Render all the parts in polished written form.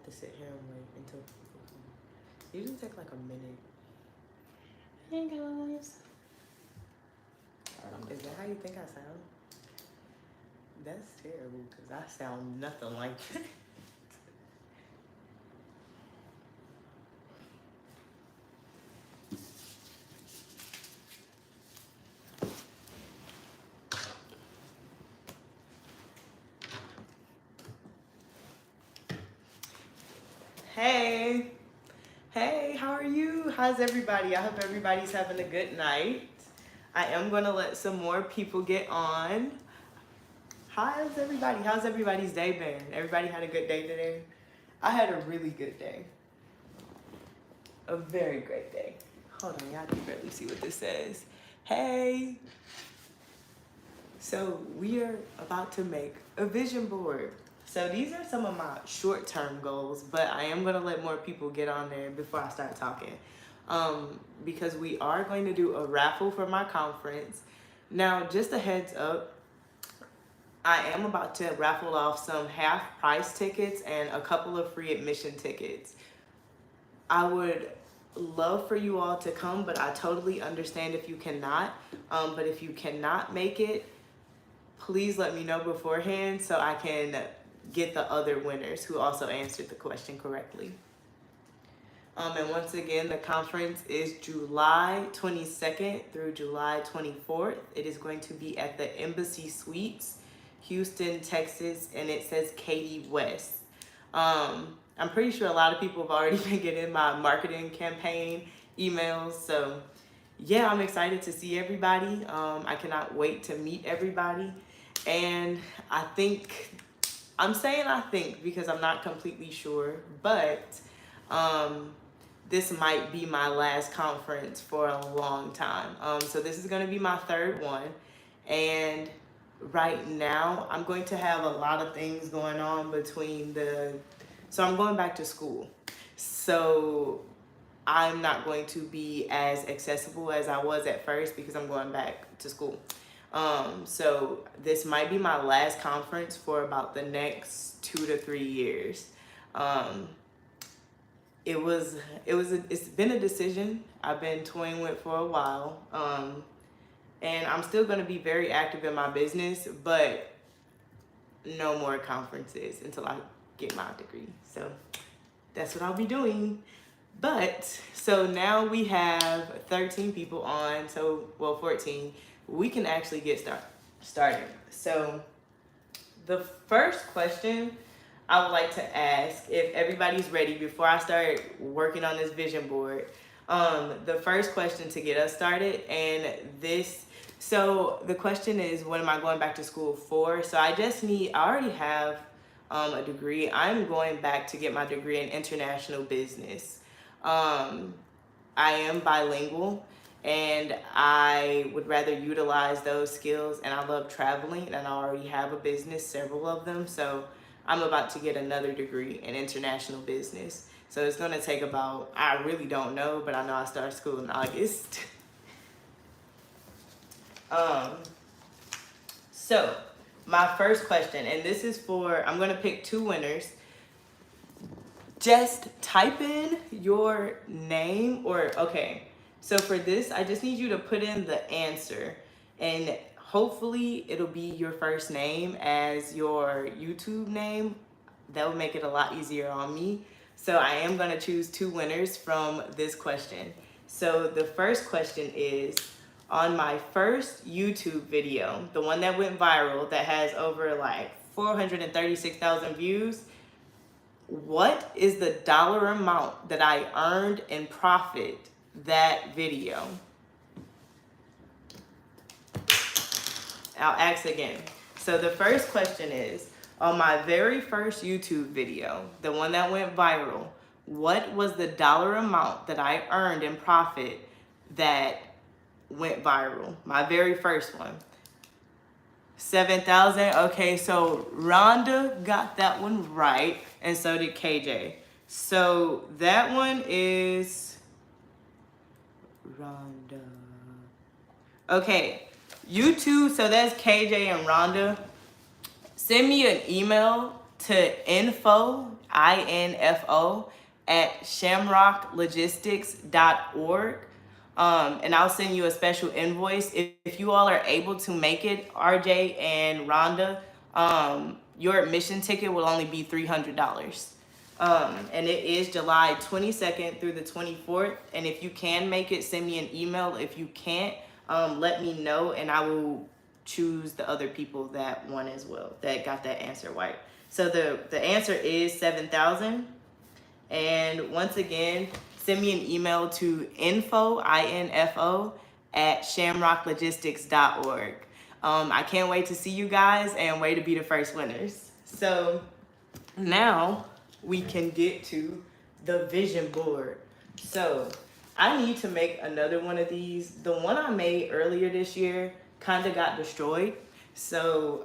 have to sit here and wait until people come. It usually take like a minute. Hey guys. Is that how you think I sound? That's terrible because I sound nothing like that. Hey. Hey, how are you? How's everybody? I hope everybody's having a good night. I am going to let some more people get on. How's everybody? How's everybody's day been? Everybody had a good day today? I had a really good day. A very great day. Hold on, y'all can barely see what this says. Hey. So we are about to make a vision board. So these are some of my short-term goals, but I am going to let more people get on there before I start talking. Because we are going to do a raffle for my conference. Now, just a heads up, I am about to raffle off some half-price tickets and a couple of free admission tickets. I would love for you all to come, but I totally understand if you cannot. But if you cannot make it, please let me know beforehand so I can get the other winners who also answered the question correctly. And once again, the conference is July 22nd through July 24th. It is going to be at the Embassy Suites, Houston, Texas, and it says Katie West. I'm pretty sure a lot of people have already been getting my marketing campaign emails. So yeah, I'm excited to see everybody. I cannot wait to meet everybody. And I'm saying I think because I'm not completely sure, but this might be my last conference for a long time. So this is going to be my third one. And right now I'm going to have a lot of things going on so I'm going back to school. So I'm not going to be as accessible as I was at first because I'm going back to school. So this might be my last conference for about the next 2 to 3 years. It's been a decision I've been toying with for a while. And I'm still going to be very active in my business, but no more conferences until I get my degree. So that's what I'll be doing. But so now we have 13 people on, 14. We can actually get started. So the first question I would like to ask, if everybody's ready before I start working on this vision board, the first question to get us started, so the question is, what am I going back to school for? So I already have a degree. I'm going back to get my degree in international business. I am bilingual, and I would rather utilize those skills, and I love traveling, and I already have a business, several of them, so I'm about to get another degree in international business. So it's going to take I really don't know, but I know I start school in August. So my first question, and this is I'm going to pick 2 winners. Just type in your name so for this, I just need you to put in the answer, and hopefully it'll be your first name as your YouTube name. That would make it a lot easier on me. So I am going to choose 2 winners from this question. So the first question is, on my first YouTube video, the one that went viral that has over 436,000 views, what is the dollar amount that I earned in profit that video? I'll ask again. So the first question is, on my very first YouTube video, the one that went viral, what was the dollar amount that I earned in profit that went viral? My very first one. 7,000. Okay, so Rhonda got that one right, and so did KJ. So that one is Rhonda. Okay, you two, so that's KJ and Rhonda. Send me an email to info. info at shamrocklogistics.org. And I'll send you a special invoice. If you all are able to make it, RJ and Rhonda, your admission ticket will only be $300. And it is July 22nd through the 24th. And if you can make it, send me an email. If you can't, let me know, and I will choose the other people that won as well, that got that answer right. So the answer is 7,000. And once again, send me an email to info at shamrocklogistics.org. I can't wait to see you guys and wait to be the first winners. So now we can get to the vision board. So I need to make another one of these. The one I made earlier this year kind of got destroyed. So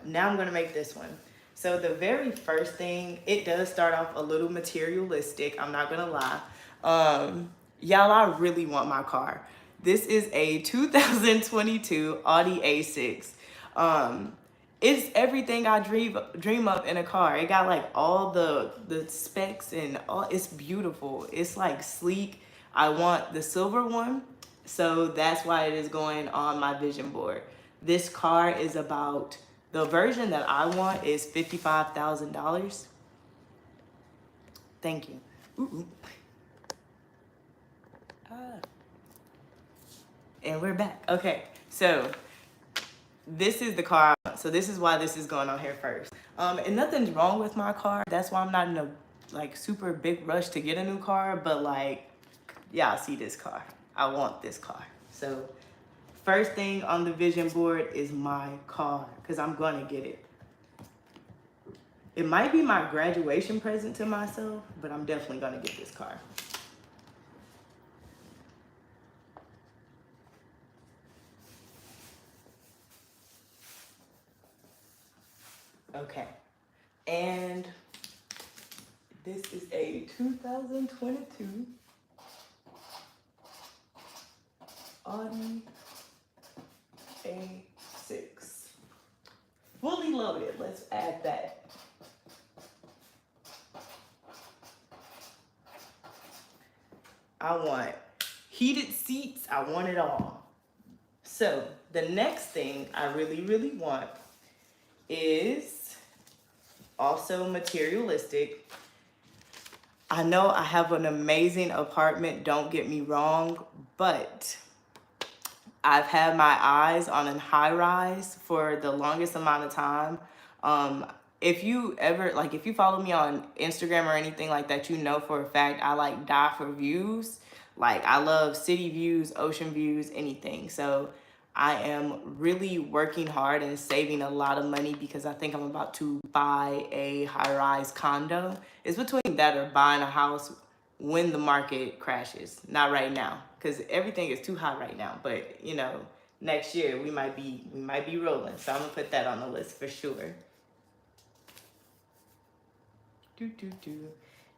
now I'm gonna make this one. So the very first thing, it does start off a little materialistic, I'm not gonna lie. Y'all, I really want my car. This is a 2022 Audi A6. It's everything I dream of in a car. It got like all the specs and all. It's beautiful. It's like sleek. I want the silver one, so that's why it is going on my vision board. This car is about, the version that I want is $55,000. Thank you. Ooh. And we're back. Okay, so this is the car. So this is why this is going on here first. And nothing's wrong with my car. That's why I'm not in a like super big rush to get a new car. But like, y'all see this car. I want this car. So first thing on the vision board is my car, because I'm gonna get it. It might be my graduation present to myself, but I'm definitely gonna get this car. Okay, and this is a 2022 Audi A6. Fully loaded, let's add that. I want heated seats, I want it all. So the next thing I really want is also materialistic. I know I have an amazing apartment, don't get me wrong, but I've had my eyes on a high rise for the longest amount of time. If you ever, like if you follow me on Instagram or anything like that, you know for a fact I like die for views. Like I love city views, ocean views, anything. So I am really working hard and saving a lot of money because I think I'm about to buy a high-rise condo. It's between that or buying a house when the market crashes. Not right now, because everything is too high right now. But you know, next year we might be rolling. So I'm gonna put that on the list for sure.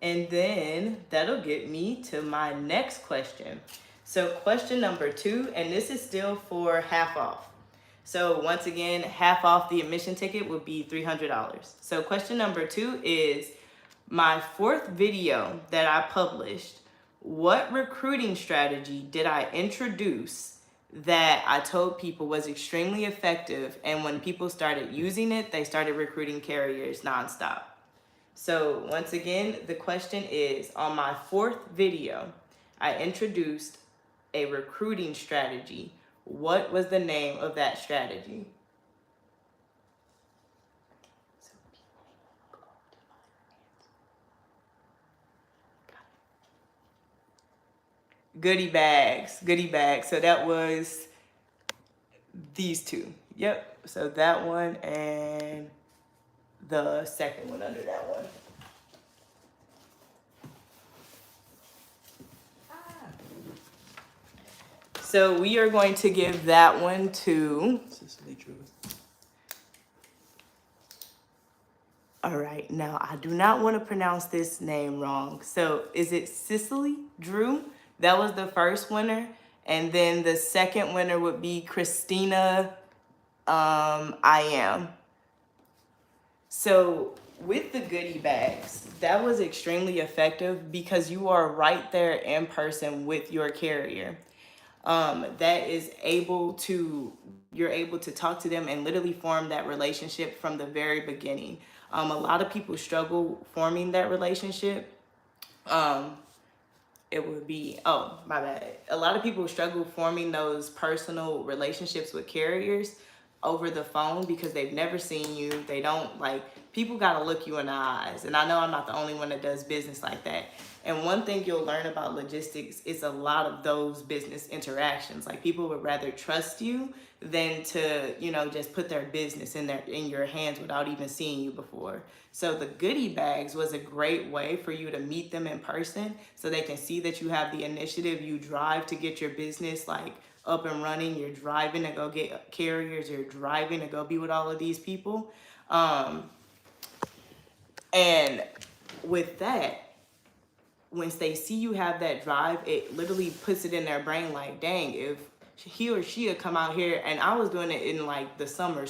And then that'll get me to my next question. So question number 2, and this is still for half off. So once again, half off the admission ticket would be $300. So question number 2 is, my 4th video that I published, what recruiting strategy did I introduce that I told people was extremely effective, and when people started using it, they started recruiting carriers nonstop? So once again, the question is, on my 4th video, I introduced a recruiting strategy. What was the name of that strategy? Goodie bags, goodie bags. So that was these 2. Yep, so that one and the second one under that one. So we are going to give that one to Cicely Drew. All right, now I do not want to pronounce this name wrong. So is it Cicely Drew? That was the first winner. And then the second winner would be Christina I Am. So with the goodie bags, that was extremely effective because you are right there in person with your carrier. That is able to, you're able to talk to them and literally form that relationship from the very beginning. A lot of people struggle forming that relationship. Um, it would be, oh, my bad. A lot of people struggle forming those personal relationships with carriers over the phone because they've never seen you. They don't like, people got to look you in the eyes. And I know I'm not the only one that does business like that. And one thing you'll learn about logistics is a lot of those business interactions. Like, people would rather trust you than to, you know, just put their business in your hands without even seeing you before. So the goodie bags was a great way for you to meet them in person so they can see that you have the initiative. You drive to get your business like up and running. You're driving to go get carriers. You're driving to go be with all of these people. And with that, once they see you have that drive, it literally puts it in their brain like, dang, if he or she had come out here, and I was doing it in like the summer,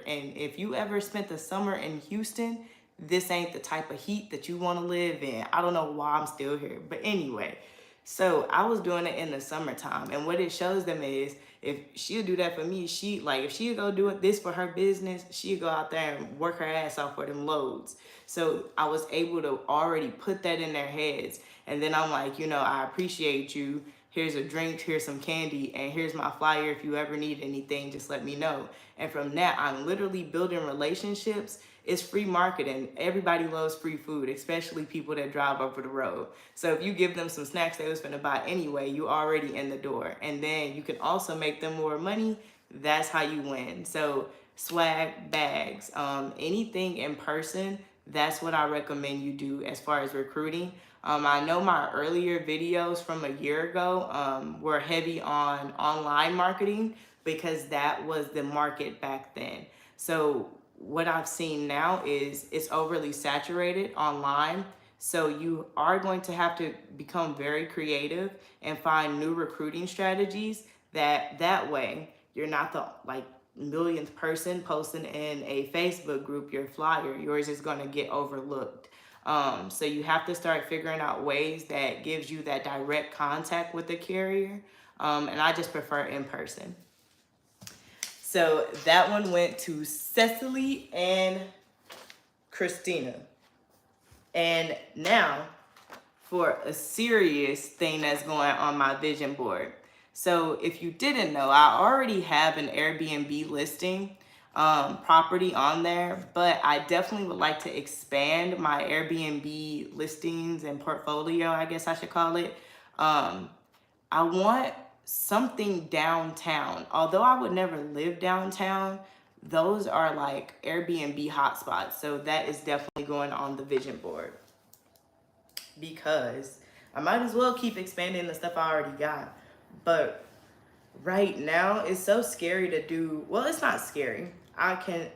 and if you ever spent the summer in Houston, this ain't the type of heat that you want to live in. I don't know why I'm still here, but anyway, so I was doing it in the summertime, and what it shows them is, if she'll do that for me, if she'll go do this for her business, she'll go out there and work her ass off for them loads. So I was able to already put that in their heads. And then I'm like, you know, I appreciate you. Here's a drink, here's some candy, and here's my flyer. If you ever need anything, just let me know. And from that, I'm literally building relationships. It's free marketing. Everybody loves free food, especially people that drive over the road. So if you give them some snacks they was finna buy anyway, you already in the door. And then you can also make them more money. That's how you win. So swag, bags, anything in person, that's what I recommend you do as far as recruiting. I know my earlier videos from a year ago were heavy on online marketing because that was the market back then. So what I've seen now is it's overly saturated online. So you are going to have to become very creative and find new recruiting strategies that way you're not the millionth person posting in a Facebook group your flyer. Yours is going to get overlooked. So you have to start figuring out ways that gives you that direct contact with the carrier. And I just prefer in person. So that one went to Cecily and Christina. And now for a serious thing that's going on my vision board. So if you didn't know, I already have an Airbnb listing property on there, but I definitely would like to expand my Airbnb listings and portfolio, I guess I should call it. I want something downtown. Although I would never live downtown, those are like Airbnb hotspots. So that is definitely going on the vision board because I might as well keep expanding the stuff I already got. But right now it's so scary to do. Well, it's not scary.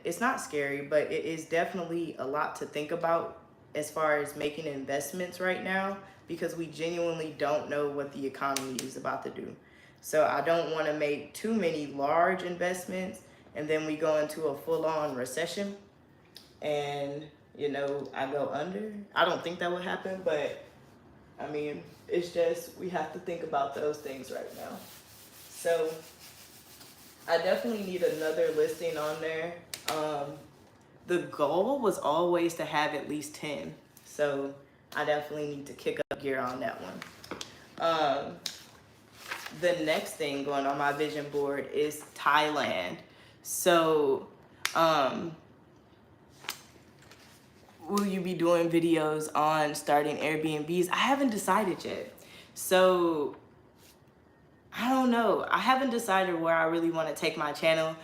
It's not scary, but it is definitely a lot to think about as far as making investments right now because we genuinely don't know what the economy is about to do. So I don't want to make too many large investments and then we go into a full-on recession and, you know, I go under. I don't think that would happen, but I mean, it's just, we have to think about those things right now. So I definitely need another listing on there. The goal was always to have at least 10. So I definitely need to kick up gear on that one. The next thing going on my vision board is Thailand. So, will you be doing videos on starting Airbnbs? I haven't decided yet. So I don't know. I haven't decided where I really want to take my channel.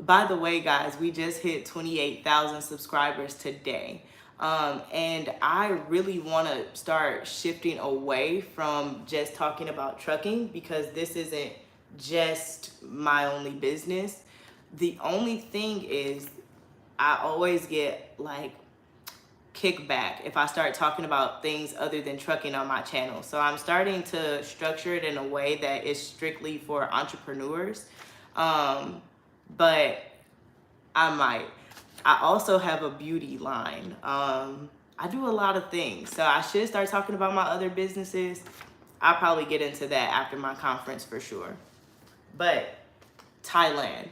By the way, guys, we just hit 28,000 subscribers today. And I really want to start shifting away from just talking about trucking because this isn't just my only business. The only thing is I always get like kickback if I start talking about things other than trucking on my channel. So I'm starting to structure it in a way that is strictly for entrepreneurs. But I I also have a beauty line. I do a lot of things. So I should start talking about my other businesses. I'll probably get into that after my conference for sure. But Thailand,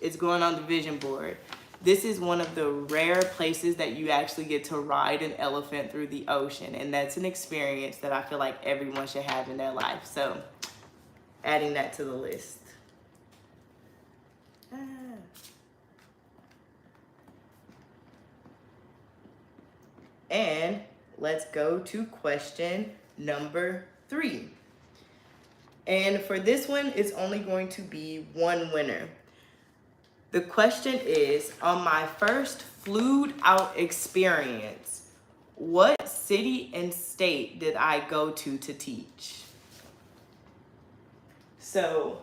it's going on the vision board. This is one of the rare places that you actually get to ride an elephant through the ocean. And that's an experience that I feel like everyone should have in their life. So adding that to the list. And let's go to question number 3. And for this one, it's only going to be one winner. The question is, on my first flued out experience, what city and state did I go to teach? So,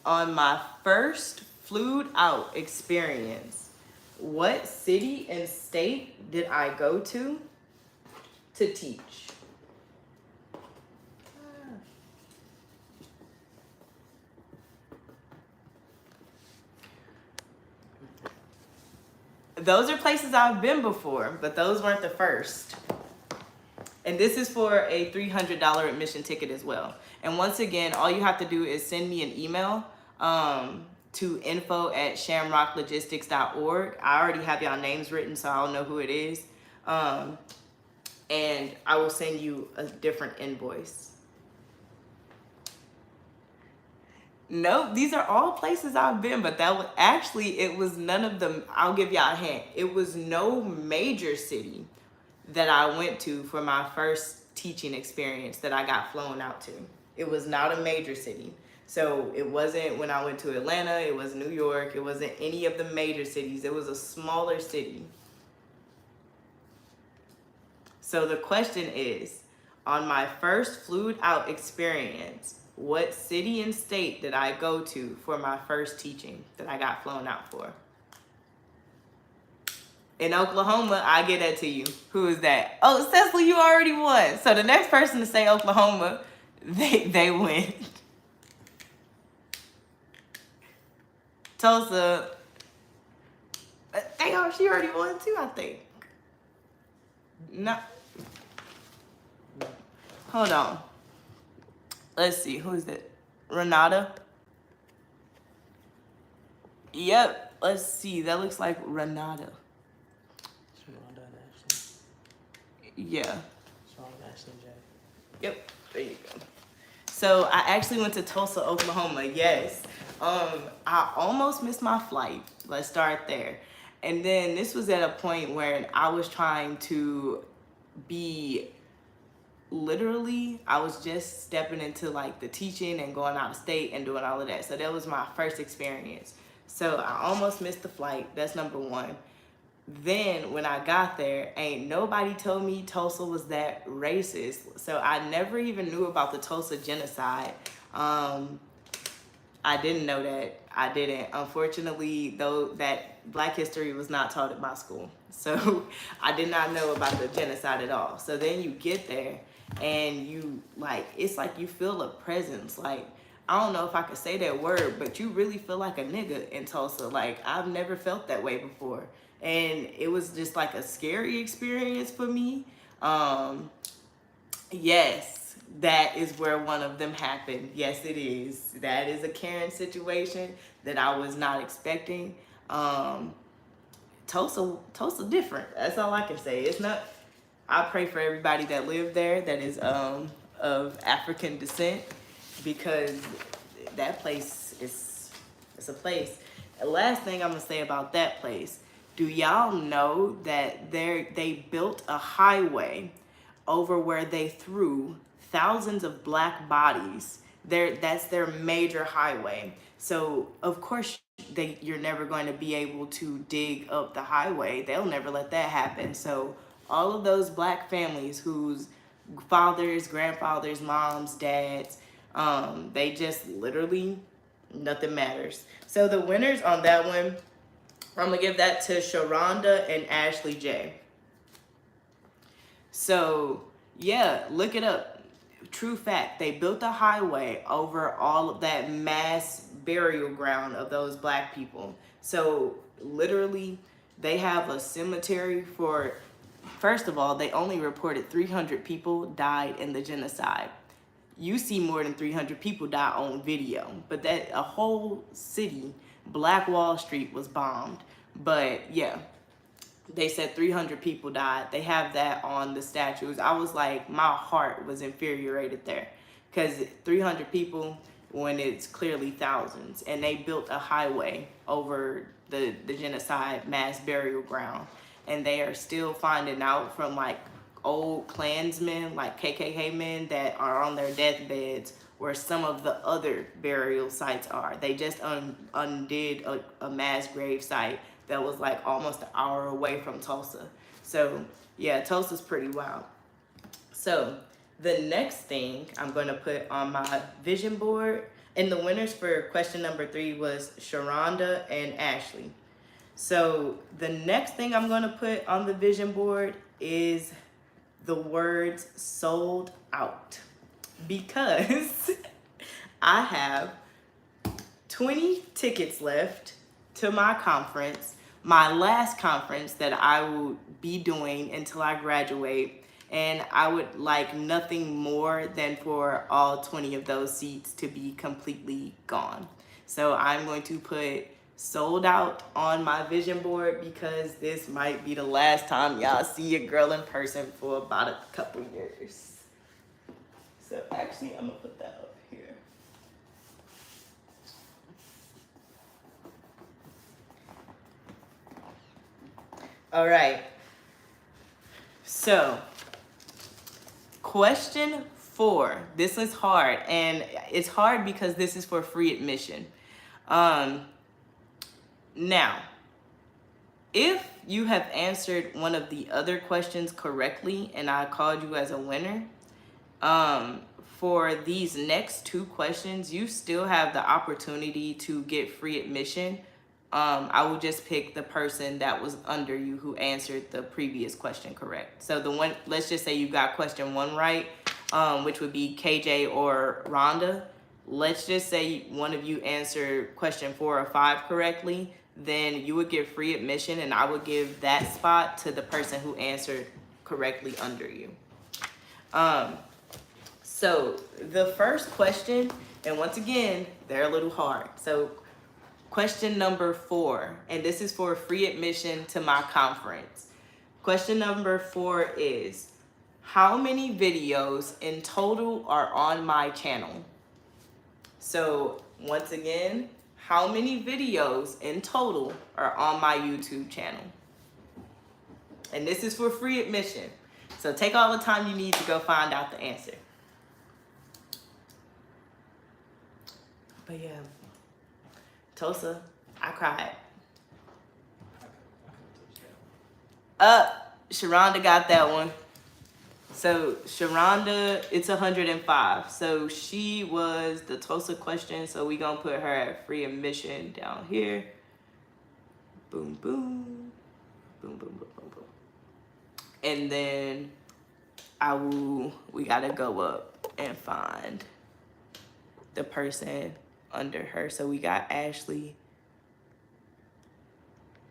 on my first flued out experience, what city and state did I go to teach? Those are places I've been before, but those weren't the first. And this is for a $300 admission ticket as well. And once again, all you have to do is send me an email to info@shamrocklogistics.org. I already have y'all names written, so I'll know who it is. And I will send you a different invoice. Nope, these are all places I've been, but that was actually, it was none of them. I'll give y'all a hint. It was no major city that I went to for my first teaching experience that I got flown out to. It was not a major city. So it wasn't when I went to Atlanta, it was New York, it wasn't any of the major cities. It was a smaller city. So the question is, on my first flued out experience, what city and state did I go to for my first teaching that I got flown out for? In Oklahoma, I get that to you. Who is that? Oh, Cecily, you already won. So the next person to say Oklahoma, they win. Tulsa. Dang, she already won too, I think. No. Hold on. Let's see, who is it? Renata? Yep, let's see. That looks like Renata. Sharonda and Ashley. Yeah. Sharonda, Ashley, J. Yep, there you go. So I actually went to Tulsa, Oklahoma, yes. I almost missed my flight. Let's start there. And then this was at a point where I was trying to be literally, I was just stepping into like the teaching and going out of state and doing all of that. So that was my first experience. So I almost missed the flight. That's number one. Then when I got there, ain't nobody told me Tulsa was that racist. So I never even knew about the Tulsa genocide. I didn't know that. I didn't. Unfortunately, though, that Black history was not taught at my school. So I did not know about the genocide at all. So then you get there and you like, it's like you feel a presence. Like, I don't know if I could say that word, but you really feel like a nigga in Tulsa. Like, I've never felt that way before. And it was just like a scary experience for me. Yes, that is where one of them happened. Yes, it is. That is a Karen situation that I was not expecting. Tulsa different. That's all I can say. It's not, I pray for everybody that lived there that is of African descent, because that place it's a place. The last thing I'm gonna say about that place, do y'all know that they built a highway over where they threw thousands of black bodies? That's their major highway. So of course you're never going to be able to dig up the highway. They'll never let that happen. So all of those black families whose fathers, grandfathers, moms, dads, they just literally, nothing matters. So the winners on that one, I'm gonna give that to Sharonda and Ashley J. So yeah, look it up. true fact, they built a highway over all of that mass burial ground of those black people. So literally, they have a cemetery for, first of all, they only reported 300 people died in the genocide. You see more than 300 people die on video, but that a whole city, Black Wall Street, was bombed. But yeah, they said 300 people died. They have that on the statues. I was like, my heart was infuriated there, because 300 people when it's clearly thousands, and they built a highway over the genocide mass burial ground, and they are still finding out from like old Klansmen, like KKK men that are on their deathbeds, where some of the other burial sites are. They just undid a mass grave site that was like almost an hour away from Tulsa. So yeah, Tulsa's pretty wild. So the next thing I'm going to put on my vision board, and the winners for question number 3 was Sharonda and Ashley. So the next thing I'm going to put on the vision board is the words sold out, because I have 20 tickets left to my conference, my last conference that I will be doing until I graduate. And I would like nothing more than for all 20 of those seats to be completely gone. So I'm going to put sold out on my vision board, because this might be the last time y'all see a girl in person for about a couple years. So actually, I'm gonna put that up here. All right. So question 4. This is hard, and it's hard because this is for free admission. Now, if you have answered one of the other questions correctly and I called you as a winner, for these next 2 questions, you still have the opportunity to get free admission. I will just pick the person that was under you who answered the previous question correct. So the one, let's just say you got question 1 right, which would be KJ or Rhonda. Let's just say one of you answered question 4 or 5 correctly, then you would get free admission, and I would give that spot to the person who answered correctly under you. So the first question, and once again, they're a little hard. So question number 4, and this is for free admission to my conference. Question number 4 is, how many videos in total are on my channel? So once again, how many videos in total are on my YouTube channel? And this is for free admission. So take all the time you need to go find out the answer. But yeah, Tulsa, I cried. Sharonda got that one. So Sharonda, it's 105. So she was the Tulsa question. So we gonna put her at free admission down here. Boom, boom, boom, boom, boom, boom, boom. And then we gotta go up and find the person under her. So we got Ashley.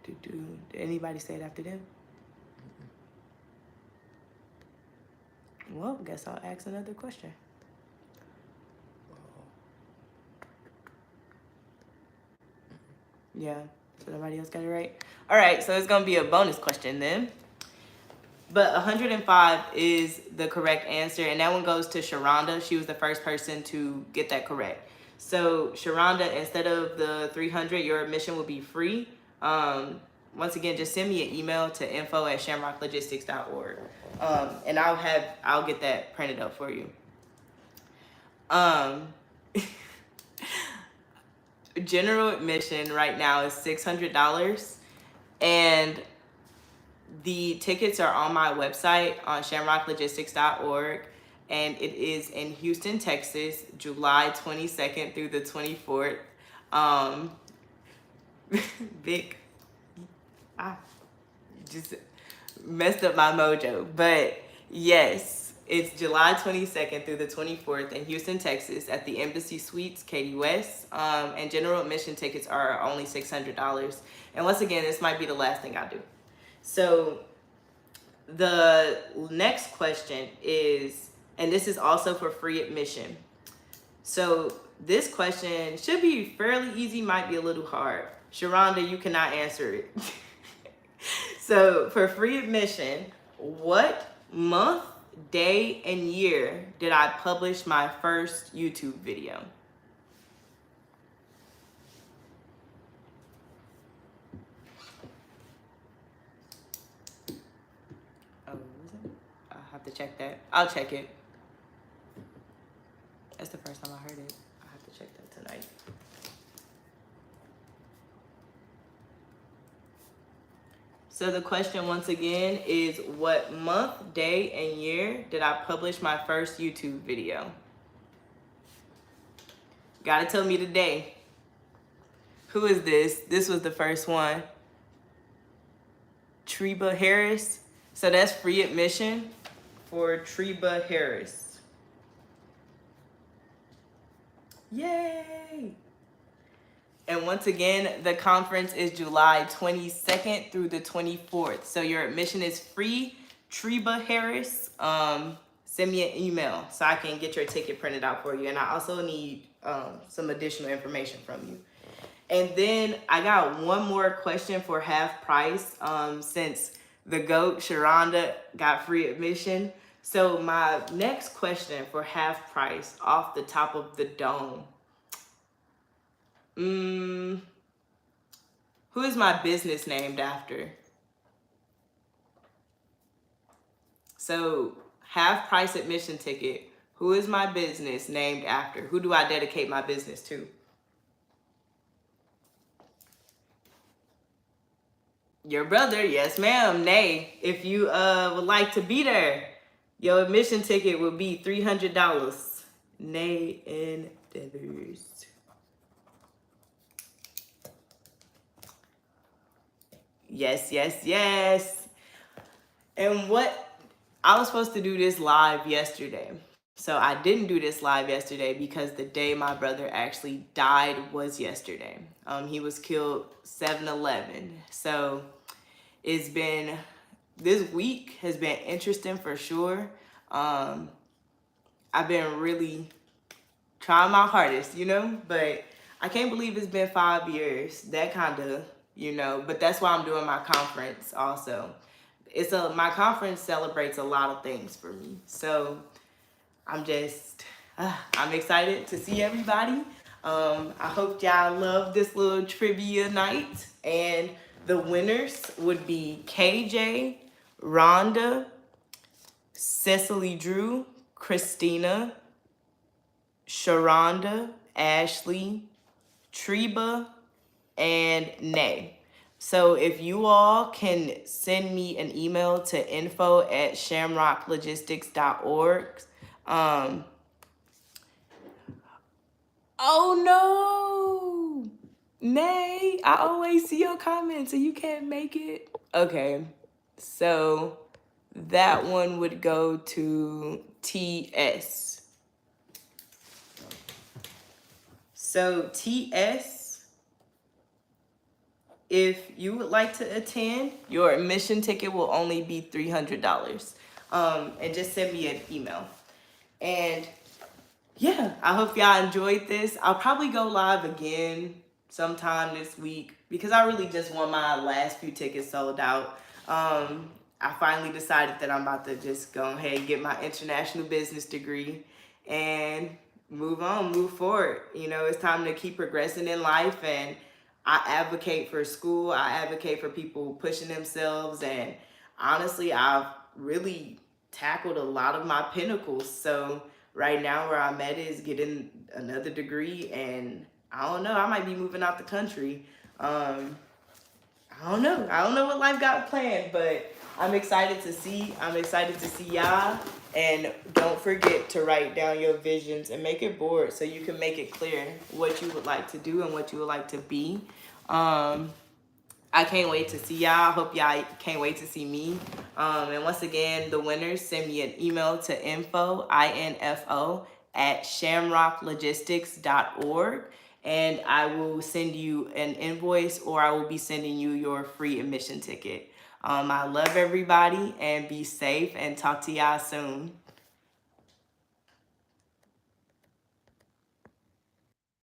Did anybody say it after them? Well, guess I'll ask another question. Yeah, so nobody else got it right? All right, so it's gonna be a bonus question then. But 105 is the correct answer, and that one goes to Sharonda. She was the first person to get that correct. So Sharonda, instead of the 300, your admission will be free. Once again, just send me an email to info@shamrocklogistics.org. And I'll get that printed up for you. General admission right now is $600, and the tickets are on my website on shamrocklogistics.org, and it is in Houston, Texas, July 22nd through the 24th. Vic, I just messed up my mojo, but yes, It's July 22nd through the 24th in Houston, Texas at the Embassy Suites, Katy West. And general admission tickets are only $600. And once again, this might be the last thing I do. So the next question is, and this is also for free admission. So this question should be fairly easy, might be a little hard. Sharonda, you cannot answer it. So for free admission, what month, day, and year did I publish my first YouTube video? Oh, was it? I'll have to check that. I'll check it. That's the first time I heard it. I'll have to check that tonight. So the question once again is, what month, day, and year did I publish my first YouTube video? Gotta tell me the day. Who is this? This was the first one. Treba Harris. So that's free admission for Treba Harris. Yay! And once again, the conference is July 22nd through the 24th. So your admission is free. Treba Harris, send me an email so I can get your ticket printed out for you. And I also need some additional information from you. And then I got one more question for half price, since the GOAT, Sharonda, got free admission. So my next question for half price off the top of the dome. Who is my business named after? So half price admission ticket. Who is my business named after? Who do I dedicate my business to? Your brother, yes ma'am, Nay. If you would like to be there, your admission ticket will be $300. Nay Endeavors. Yes, yes, yes. And what, I was supposed to do this live yesterday. So I didn't do this live yesterday because the day my brother actually died was yesterday. He was killed 7/11. So it's been, this week has been interesting for sure. I've been really trying my hardest, you know, but I can't believe it's been 5 years. That kind of, you know, but that's why I'm doing my conference also. My conference celebrates a lot of things for me. So I'm just, I'm excited to see everybody. I hope y'all love this little trivia night. And the winners would be KJ, Rhonda, Cecily Drew, Christina, Sharonda, Ashley, Treba, and Nay. So if you all can send me an email to info@shamrocklogistics.org. Oh no, Nay, I always see your comments and you can't make it. Okay, so that one would go to TS. So TS, if you would like to attend, your admission ticket will only be $300. And just send me an email. And yeah, I hope y'all enjoyed this. I'll probably go live again sometime this week because I really just want my last few tickets sold out. I finally decided that I'm about to just go ahead and get my international business degree and move on, move forward. You know, it's time to keep progressing in life, and I advocate for school. I advocate for people pushing themselves, and honestly, I've really tackled a lot of my pinnacles. So right now where I'm at is getting another degree, and I don't know, I might be moving out the country. I don't know what life got planned, but I'm excited to see y'all. And don't forget to write down your visions and make it board so you can make it clear what you would like to do and what you would like to be. I I can't wait to see y'all. Hope y'all can't wait to see me. And once again, the winners, send me an email to info at shamrocklogistics.org. And I will send you an invoice, or I will be sending you your free admission ticket. I love everybody, and be safe, and talk to y'all soon.